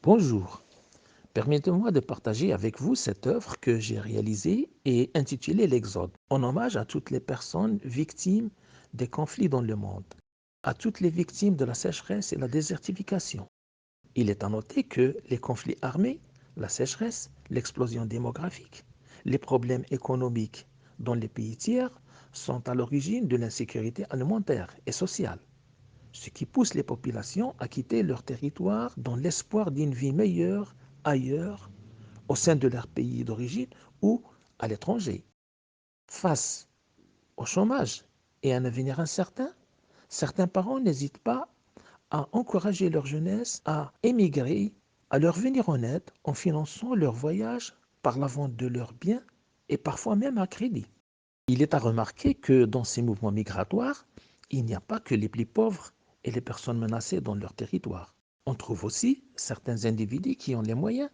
Bonjour, permettez-moi de partager avec vous cette œuvre que j'ai réalisée et intitulée L'Exode, en hommage à toutes les personnes victimes des conflits dans le monde, à toutes les victimes de la sécheresse et la désertification. Il est à noter que les conflits armés, la sécheresse, l'explosion démographique, les problèmes économiques dans les pays tiers sont à l'origine de l'insécurité alimentaire et sociale, ce qui pousse les populations à quitter leur territoire dans l'espoir d'une vie meilleure ailleurs, au sein de leur pays d'origine ou à l'étranger. Face au chômage et à un avenir incertain, certains parents n'hésitent pas à encourager leur jeunesse à émigrer, à leur venir en aide en finançant leur voyage par la vente de leurs biens et parfois même à crédit. Il est à remarquer que dans ces mouvements migratoires, il n'y a pas que les plus pauvres et les personnes menacées dans leur territoire. On trouve aussi certains individus qui ont les moyens,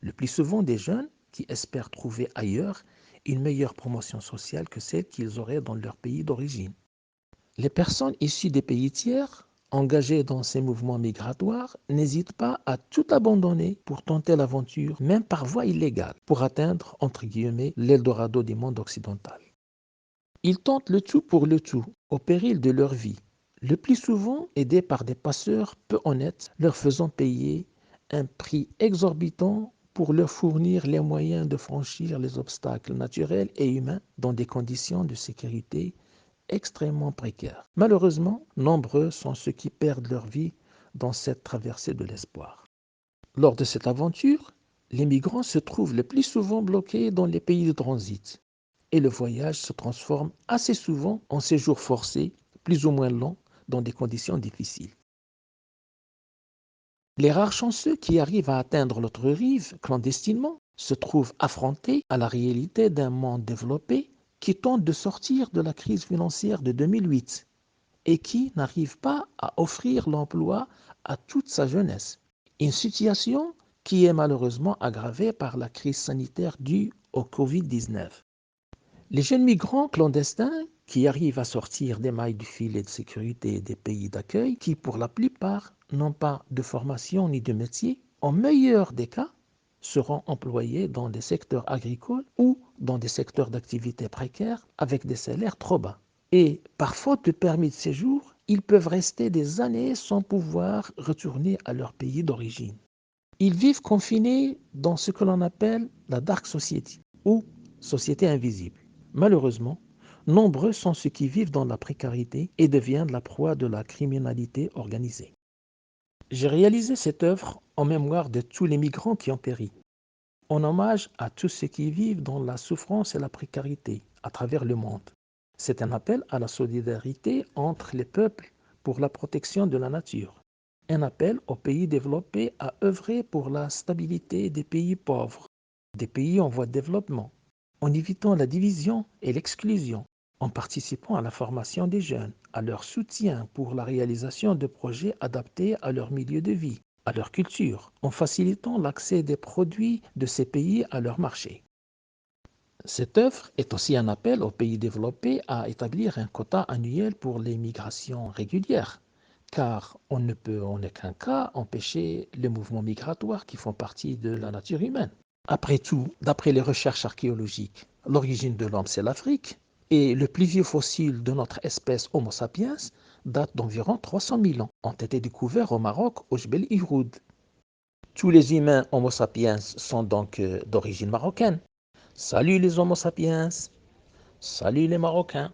le plus souvent des jeunes qui espèrent trouver ailleurs une meilleure promotion sociale que celle qu'ils auraient dans leur pays d'origine. Les personnes issues des pays tiers, engagées dans ces mouvements migratoires, n'hésitent pas à tout abandonner pour tenter l'aventure, même par voie illégale, pour atteindre, entre guillemets, l'Eldorado du monde occidental. Ils tentent le tout pour le tout, au péril de leur vie, le plus souvent aidés par des passeurs peu honnêtes, leur faisant payer un prix exorbitant pour leur fournir les moyens de franchir les obstacles naturels et humains dans des conditions de sécurité extrêmement précaires. Malheureusement, nombreux sont ceux qui perdent leur vie dans cette traversée de l'espoir. Lors de cette aventure, les migrants se trouvent le plus souvent bloqués dans les pays de transit et le voyage se transforme assez souvent en séjour forcé, plus ou moins long, dans des conditions difficiles. Les rares chanceux qui arrivent à atteindre l'autre rive clandestinement se trouvent affrontés à la réalité d'un monde développé qui tente de sortir de la crise financière de 2008 et qui n'arrive pas à offrir l'emploi à toute sa jeunesse. Une situation qui est malheureusement aggravée par la crise sanitaire due au Covid-19. Les jeunes migrants clandestins qui arrivent à sortir des mailles du filet de sécurité des pays d'accueil, qui pour la plupart n'ont pas de formation ni de métier, en meilleur des cas, seront employés dans des secteurs agricoles ou dans des secteurs d'activité précaires avec des salaires trop bas. Et par faute de permis de séjour, ils peuvent rester des années sans pouvoir retourner à leur pays d'origine. Ils vivent confinés dans ce que l'on appelle la dark society ou société invisible. Malheureusement, nombreux sont ceux qui vivent dans la précarité et deviennent la proie de la criminalité organisée. J'ai réalisé cette œuvre en mémoire de tous les migrants qui ont péri, en hommage à tous ceux qui vivent dans la souffrance et la précarité à travers le monde. C'est un appel à la solidarité entre les peuples pour la protection de la nature. Un appel aux pays développés à œuvrer pour la stabilité des pays pauvres, des pays en voie de développement, en évitant la division et l'exclusion, en participant à la formation des jeunes, à leur soutien pour la réalisation de projets adaptés à leur milieu de vie, à leur culture, en facilitant l'accès des produits de ces pays à leur marché. Cette œuvre est aussi un appel aux pays développés à établir un quota annuel pour les migrations régulières, car on ne peut en aucun cas empêcher les mouvements migratoires qui font partie de la nature humaine. Après tout, d'après les recherches archéologiques, l'origine de l'homme, c'est l'Afrique, et le plus vieux fossile de notre espèce Homo sapiens date d'environ 300 000 ans, ont été découverts au Maroc, au Jebel Irhoud. Tous les humains Homo sapiens sont donc d'origine marocaine. Salut les Homo sapiens, salut les Marocains.